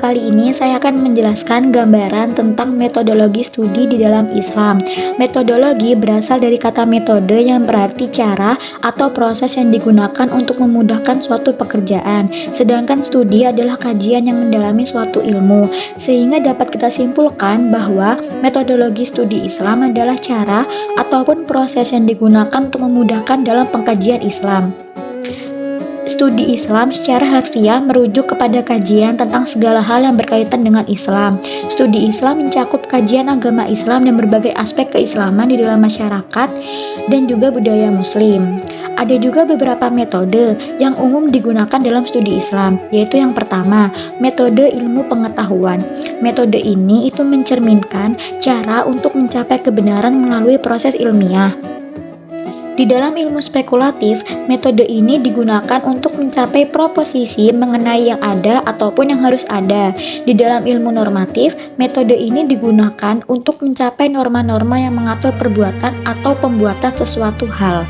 kali ini saya akan menjelaskan gambaran tentang metodologi studi di dalam Islam. Metodologi berasal dari kata metode yang berarti cara atau proses yang digunakan untuk memudahkan suatu pekerjaan. Sedangkan studi adalah kajian yang mendalami suatu ilmu. Sehingga dapat kita simpulkan bahwa metodologi studi Islam adalah cara ataupun proses yang digunakan untuk memudahkan dalam pengkajian Islam. Studi Islam secara harfiah merujuk kepada kajian tentang segala hal yang berkaitan dengan Islam. Studi Islam mencakup kajian agama Islam dan berbagai aspek keislaman di dalam masyarakat dan juga budaya Muslim. Ada juga beberapa metode yang umum digunakan dalam studi Islam, yaitu yang pertama, metode ilmu pengetahuan. Metode ini itu mencerminkan cara untuk mencapai kebenaran melalui proses ilmiah. Di dalam ilmu spekulatif, metode ini digunakan untuk mencapai proposisi mengenai yang ada ataupun yang harus ada. Di dalam ilmu normatif, metode ini digunakan untuk mencapai norma-norma yang mengatur perbuatan atau pembuatan sesuatu hal.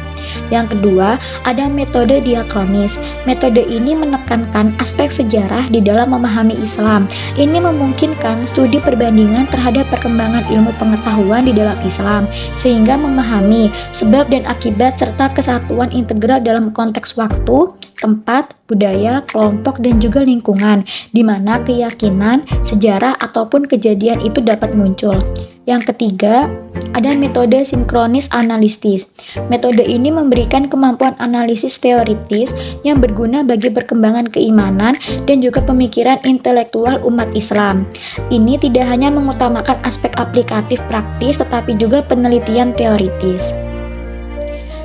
Yang kedua, ada metode diakronis. Metode ini menekankan aspek sejarah di dalam memahami Islam. Ini memungkinkan studi perbandingan terhadap perkembangan ilmu pengetahuan di dalam Islam, sehingga memahami sebab dan akibat serta kesatuan integral dalam konteks waktu, tempat, budaya, kelompok, dan juga lingkungan, di mana keyakinan, sejarah, ataupun kejadian itu dapat muncul. Yang ketiga, ada metode sinkronis analitis. Metode ini memberikan kemampuan analisis teoritis yang berguna bagi perkembangan keimanan dan juga pemikiran intelektual umat Islam. Ini tidak hanya mengutamakan aspek aplikatif praktis, tetapi juga penelitian teoritis.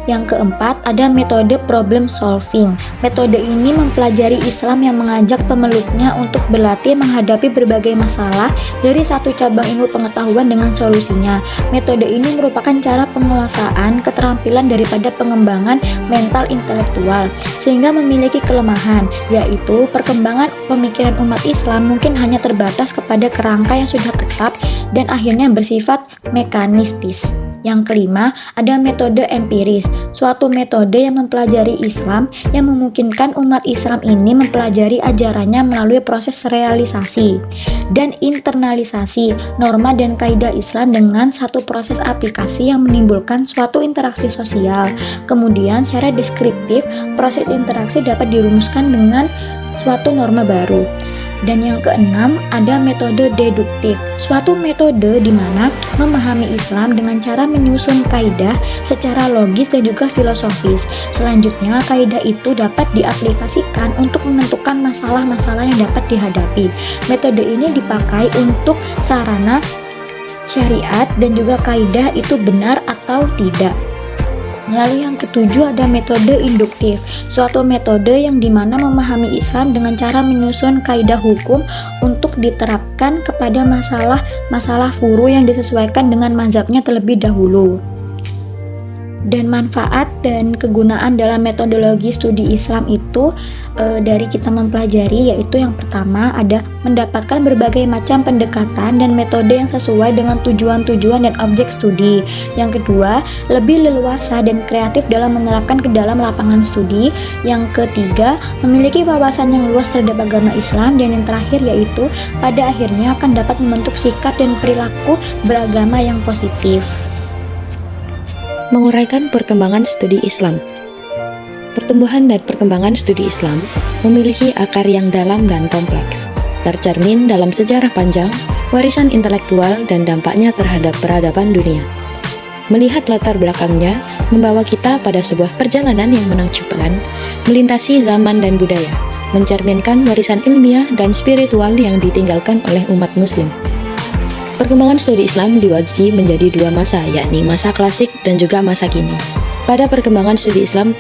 Yang keempat, ada metode problem solving. Metode ini mempelajari Islam yang mengajak pemeluknya untuk berlatih menghadapi berbagai masalah dari satu cabang ilmu pengetahuan dengan solusinya. Metode ini merupakan cara penguasaan keterampilan daripada pengembangan mental intelektual, sehingga memiliki kelemahan, yaitu perkembangan pemikiran umat Islam mungkin hanya terbatas kepada kerangka yang sudah tetap dan akhirnya bersifat mekanistis. Yang kelima, ada metode empiris, suatu metode yang mempelajari Islam yang memungkinkan umat Islam ini mempelajari ajarannya melalui proses realisasi dan internalisasi norma dan kaidah Islam dengan satu proses aplikasi yang menimbulkan suatu interaksi sosial. Kemudian, secara deskriptif, proses interaksi dapat dirumuskan dengan suatu norma baru. Dan yang keenam, ada metode deduktif, suatu metode di mana memahami Islam dengan cara menyusun kaidah secara logis dan juga filosofis. Selanjutnya, kaidah itu dapat diaplikasikan untuk menentukan masalah-masalah yang dapat dihadapi. Metode ini dipakai untuk sarana syariat dan juga kaidah itu benar atau tidak. Lalu yang ketujuh, ada metode induktif, suatu metode yang dimana memahami Islam dengan cara menyusun kaidah hukum untuk diterapkan kepada masalah furu yang disesuaikan dengan mazhabnya terlebih dahulu. Dan manfaat dan kegunaan dalam metodologi studi Islam itu dari kita mempelajari, yaitu yang pertama ada mendapatkan berbagai macam pendekatan dan metode yang sesuai dengan tujuan-tujuan dan objek studi. Yang kedua, lebih leluasa dan kreatif dalam menerapkan ke dalam lapangan studi. Yang ketiga, memiliki wawasan yang luas terhadap agama Islam. Dan yang terakhir yaitu pada akhirnya akan dapat membentuk sikap dan perilaku beragama yang positif. Menguraikan perkembangan studi Islam. Pertumbuhan dan perkembangan studi Islam memiliki akar yang dalam dan kompleks, tercermin dalam sejarah panjang, warisan intelektual, dan dampaknya terhadap peradaban dunia. Melihat latar belakangnya, membawa kita pada sebuah perjalanan yang menakjubkan, melintasi zaman dan budaya, mencerminkan warisan ilmiah dan spiritual yang ditinggalkan oleh umat Muslim. Perkembangan studi Islam dibagi menjadi dua masa, yakni masa klasik dan juga masa kini. Pada perkembangan studi Islam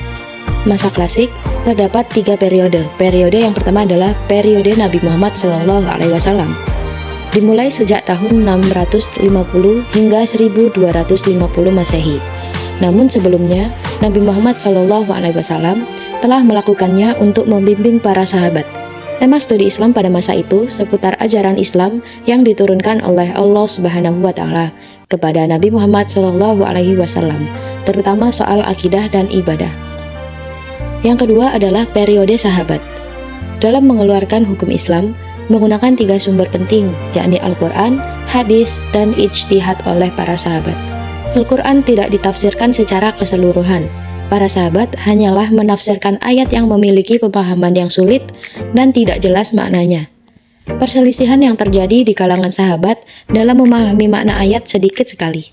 masa klasik terdapat tiga periode. Periode yang pertama adalah periode Nabi Muhammad SAW, dimulai sejak tahun 650 hingga 1250 Masehi. Namun sebelumnya, Nabi Muhammad SAW telah melakukannya untuk membimbing para sahabat. Tema studi Islam pada masa itu seputar ajaran Islam yang diturunkan oleh Allah Subhanahu wa Ta'ala kepada Nabi Muhammad SAW, terutama soal akidah dan ibadah. Yang kedua adalah periode sahabat. Dalam mengeluarkan hukum Islam, menggunakan 3 sumber penting, yakni Al-Quran, hadis, dan ijtihad oleh para sahabat. Al-Quran tidak ditafsirkan secara keseluruhan. Para sahabat hanyalah menafsirkan ayat yang memiliki pemahaman yang sulit dan tidak jelas maknanya. Perselisihan yang terjadi di kalangan sahabat dalam memahami makna ayat sedikit sekali.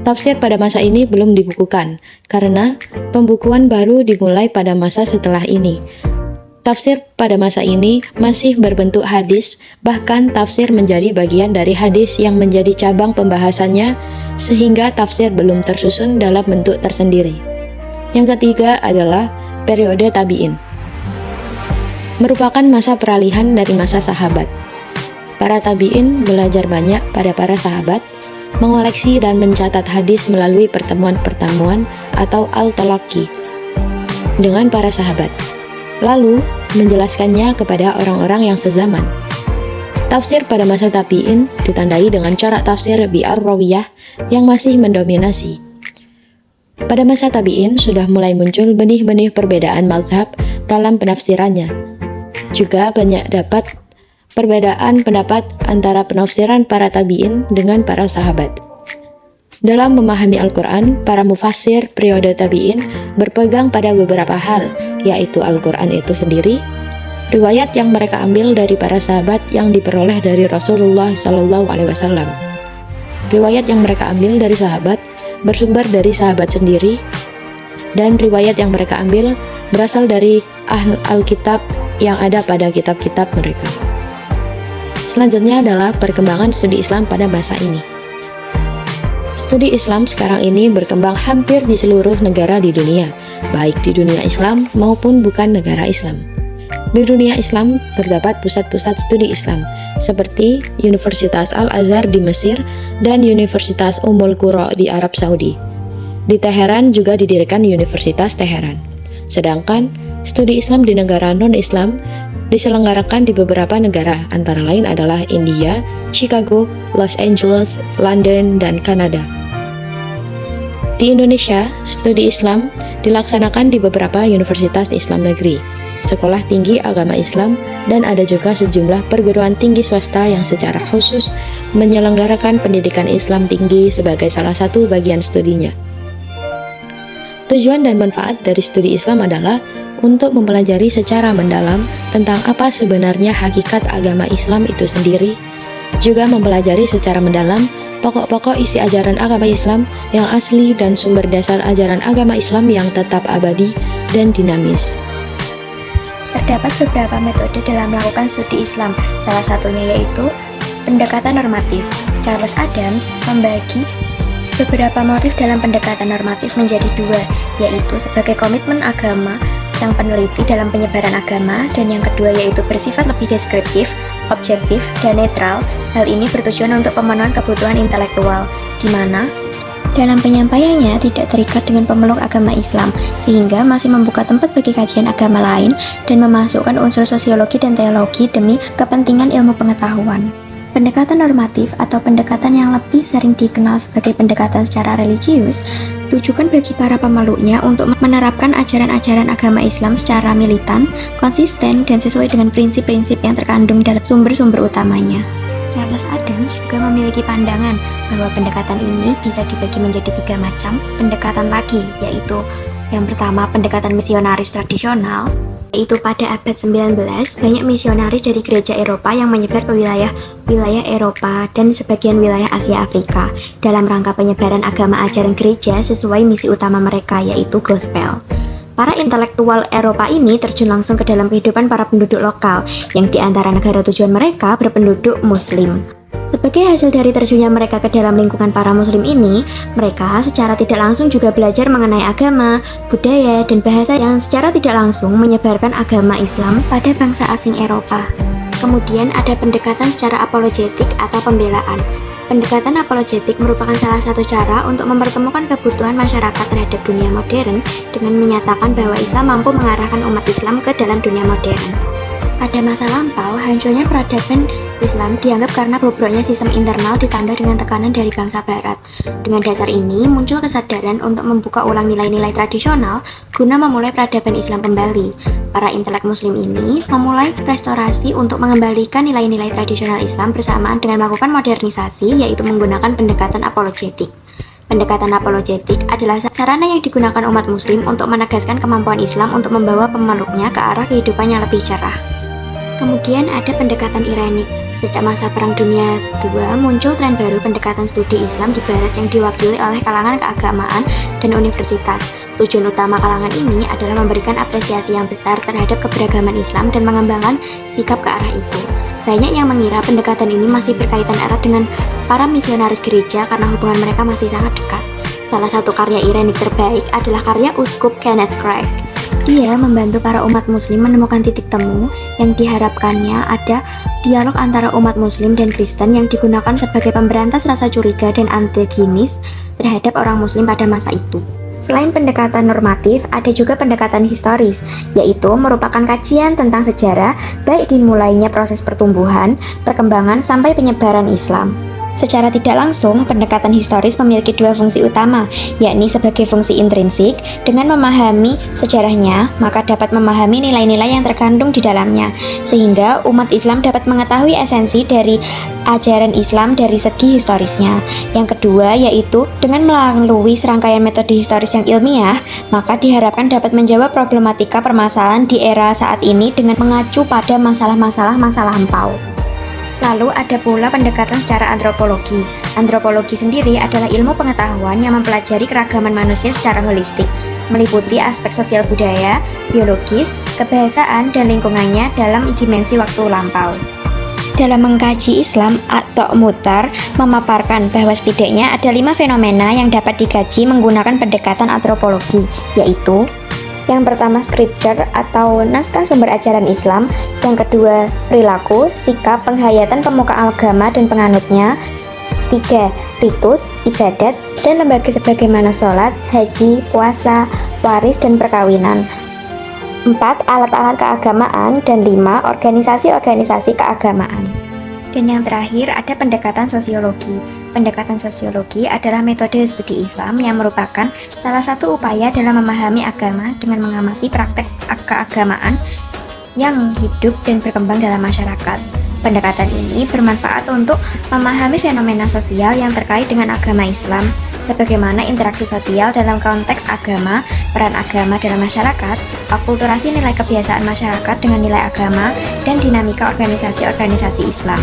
Tafsir pada masa ini belum dibukukan, karena pembukuan baru dimulai pada masa setelah ini. Tafsir pada masa ini masih berbentuk hadis, bahkan tafsir menjadi bagian dari hadis yang menjadi cabang pembahasannya, sehingga tafsir belum tersusun dalam bentuk tersendiri. Yang ketiga adalah periode tabi'in. Merupakan masa peralihan dari masa sahabat. Para tabi'in belajar banyak pada para sahabat, mengoleksi dan mencatat hadis melalui pertemuan-pertemuan atau al-talaqi dengan para sahabat, lalu menjelaskannya kepada orang-orang yang sezaman. Tafsir pada masa tabi'in ditandai dengan corak tafsir bi'ar-rawiyah yang masih mendominasi. Pada masa tabi'in sudah mulai muncul benih-benih perbedaan mazhab dalam penafsirannya. Juga banyak dapat perbedaan pendapat antara penafsiran para tabi'in dengan para sahabat. Dalam memahami Al-Quran, para mufassir periode tabi'in berpegang pada beberapa hal, yaitu Al-Quran itu sendiri, riwayat yang mereka ambil dari para sahabat yang diperoleh dari Rasulullah SAW, riwayat yang mereka ambil dari sahabat bersumber dari sahabat sendiri, dan riwayat yang mereka ambil berasal dari Alkitab yang ada pada kitab-kitab mereka. Selanjutnya adalah perkembangan studi Islam pada masa ini. Studi Islam sekarang ini berkembang hampir di seluruh negara di dunia, baik di dunia Islam maupun bukan negara Islam. Di dunia Islam terdapat pusat-pusat studi Islam seperti Universitas Al-Azhar di Mesir dan Universitas Ummul Qura di Arab Saudi. Di Teheran juga didirikan Universitas Teheran. Sedangkan studi Islam di negara non-Islam diselenggarakan di beberapa negara, antara lain adalah India, Chicago, Los Angeles, London, dan Kanada. Di Indonesia, studi Islam dilaksanakan di beberapa universitas Islam negeri, sekolah tinggi agama Islam, dan ada juga sejumlah perguruan tinggi swasta yang secara khusus menyelenggarakan pendidikan Islam tinggi sebagai salah satu bagian studinya. Tujuan dan manfaat dari studi Islam adalah untuk mempelajari secara mendalam tentang apa sebenarnya hakikat agama Islam itu sendiri, juga mempelajari secara mendalam pokok-pokok isi ajaran agama Islam yang asli dan sumber dasar ajaran agama Islam yang tetap abadi dan dinamis. Terdapat beberapa metode dalam melakukan studi Islam, salah satunya yaitu pendekatan normatif. Charles Adams membagi beberapa motif dalam pendekatan normatif menjadi dua, yaitu sebagai komitmen agama sang peneliti dalam penyebaran agama, dan yang kedua yaitu bersifat lebih deskriptif, objektif, dan netral. Hal ini bertujuan untuk pemenuhan kebutuhan intelektual, di mana dalam penyampaiannya tidak terikat dengan pemeluk agama Islam, sehingga masih membuka tempat bagi kajian agama lain dan memasukkan unsur sosiologi dan teologi demi kepentingan ilmu pengetahuan. Pendekatan normatif atau pendekatan yang lebih sering dikenal sebagai pendekatan secara religius tujukan bagi para pemeluknya untuk menerapkan ajaran-ajaran agama Islam secara militan, konsisten, dan sesuai dengan prinsip-prinsip yang terkandung dalam sumber-sumber utamanya. Charles Adams juga memiliki pandangan bahwa pendekatan ini bisa dibagi menjadi 3 macam pendekatan lagi, yaitu yang pertama pendekatan misionaris tradisional, yaitu pada abad 19 banyak misionaris dari gereja Eropa yang menyebar ke wilayah Eropa dan sebagian wilayah Asia Afrika dalam rangka penyebaran agama ajaran gereja sesuai misi utama mereka, yaitu gospel. Para intelektual Eropa ini terjun langsung ke dalam kehidupan para penduduk lokal yang di antara negara tujuan mereka berpenduduk Muslim. Sebagai hasil dari terjunnya mereka ke dalam lingkungan para Muslim ini, mereka secara tidak langsung juga belajar mengenai agama, budaya, dan bahasa yang secara tidak langsung menyebarkan agama Islam pada bangsa asing Eropa. Kemudian ada pendekatan secara apologetik atau pembelaan. Pendekatan apologetik merupakan salah satu cara untuk mempertemukan kebutuhan masyarakat terhadap dunia modern dengan menyatakan bahwa Islam mampu mengarahkan umat Islam ke dalam dunia modern. Pada masa lampau, hancurnya peradaban Islam dianggap karena bobroknya sistem internal ditambah dengan tekanan dari bangsa barat. Dengan dasar ini, muncul kesadaran untuk membuka ulang nilai-nilai tradisional guna memulai peradaban Islam kembali. Para intelek muslim ini memulai restorasi untuk mengembalikan nilai-nilai tradisional Islam bersamaan dengan melakukan modernisasi, yaitu menggunakan pendekatan apologetik. Pendekatan apologetik adalah sarana yang digunakan umat muslim untuk menegaskan kemampuan Islam untuk membawa pemeluknya ke arah kehidupan yang lebih cerah. Kemudian ada pendekatan irenik. Sejak masa Perang Dunia II muncul tren baru pendekatan studi Islam di Barat yang diwakili oleh kalangan keagamaan dan universitas. Tujuan utama kalangan ini adalah memberikan apresiasi yang besar terhadap keberagaman Islam dan mengembangkan sikap ke arah itu. Banyak yang mengira pendekatan ini masih berkaitan erat dengan para misionaris gereja karena hubungan mereka masih sangat dekat. Salah satu karya irenik terbaik adalah karya Uskup Kenneth Craig. Dia membantu para umat muslim menemukan titik temu yang diharapkannya ada dialog antara umat muslim dan Kristen yang digunakan sebagai pemberantas rasa curiga dan antagonis terhadap orang muslim pada masa itu. Selain pendekatan normatif, ada juga pendekatan historis, yaitu merupakan kajian tentang sejarah baik dimulainya proses pertumbuhan, perkembangan, sampai penyebaran Islam. Secara tidak langsung, pendekatan historis memiliki dua fungsi utama, yakni sebagai fungsi intrinsik. Dengan memahami sejarahnya, maka dapat memahami nilai-nilai yang terkandung di dalamnya, sehingga umat Islam dapat mengetahui esensi dari ajaran Islam dari segi historisnya. Yang kedua, yaitu dengan melalui serangkaian metode historis yang ilmiah, maka diharapkan dapat menjawab problematika permasalahan di era saat ini dengan mengacu pada masalah-masalah masa lampau. Lalu ada pula pendekatan secara antropologi. Antropologi sendiri adalah ilmu pengetahuan yang mempelajari keragaman manusia secara holistik, meliputi aspek sosial budaya, biologis, kebahasaan, dan lingkungannya dalam dimensi waktu lampau. Dalam mengkaji Islam, atau Mutar memaparkan bahwa setidaknya ada 5 fenomena yang dapat dikaji menggunakan pendekatan antropologi, yaitu yang pertama scripture atau naskah sumber ajaran Islam, yang kedua perilaku, sikap, penghayatan pemuka agama dan penganutnya, 3. ritus, ibadat, dan lembaga sebagaimana sholat, haji, puasa, waris, dan perkawinan, 4. alat-alat keagamaan, dan 5. organisasi-organisasi keagamaan. Dan yang terakhir ada pendekatan sosiologi. Pendekatan sosiologi adalah metode studi Islam yang merupakan salah satu upaya dalam memahami agama dengan mengamati praktek keagamaan yang hidup dan berkembang dalam masyarakat. Pendekatan ini bermanfaat untuk memahami fenomena sosial yang terkait dengan agama Islam, sebagaimana interaksi sosial dalam konteks agama, peran agama dalam masyarakat, akulturasi nilai kebiasaan masyarakat dengan nilai agama, dan dinamika organisasi-organisasi Islam.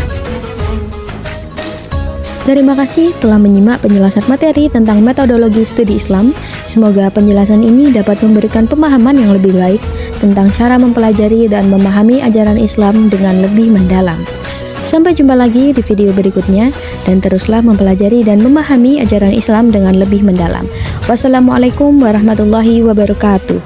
Terima kasih telah menyimak penjelasan materi tentang metodologi studi Islam. Semoga penjelasan ini dapat memberikan pemahaman yang lebih baik tentang cara mempelajari dan memahami ajaran Islam dengan lebih mendalam. Sampai jumpa lagi di video berikutnya, dan teruslah mempelajari dan memahami ajaran Islam dengan lebih mendalam. Wassalamualaikum warahmatullahi wabarakatuh.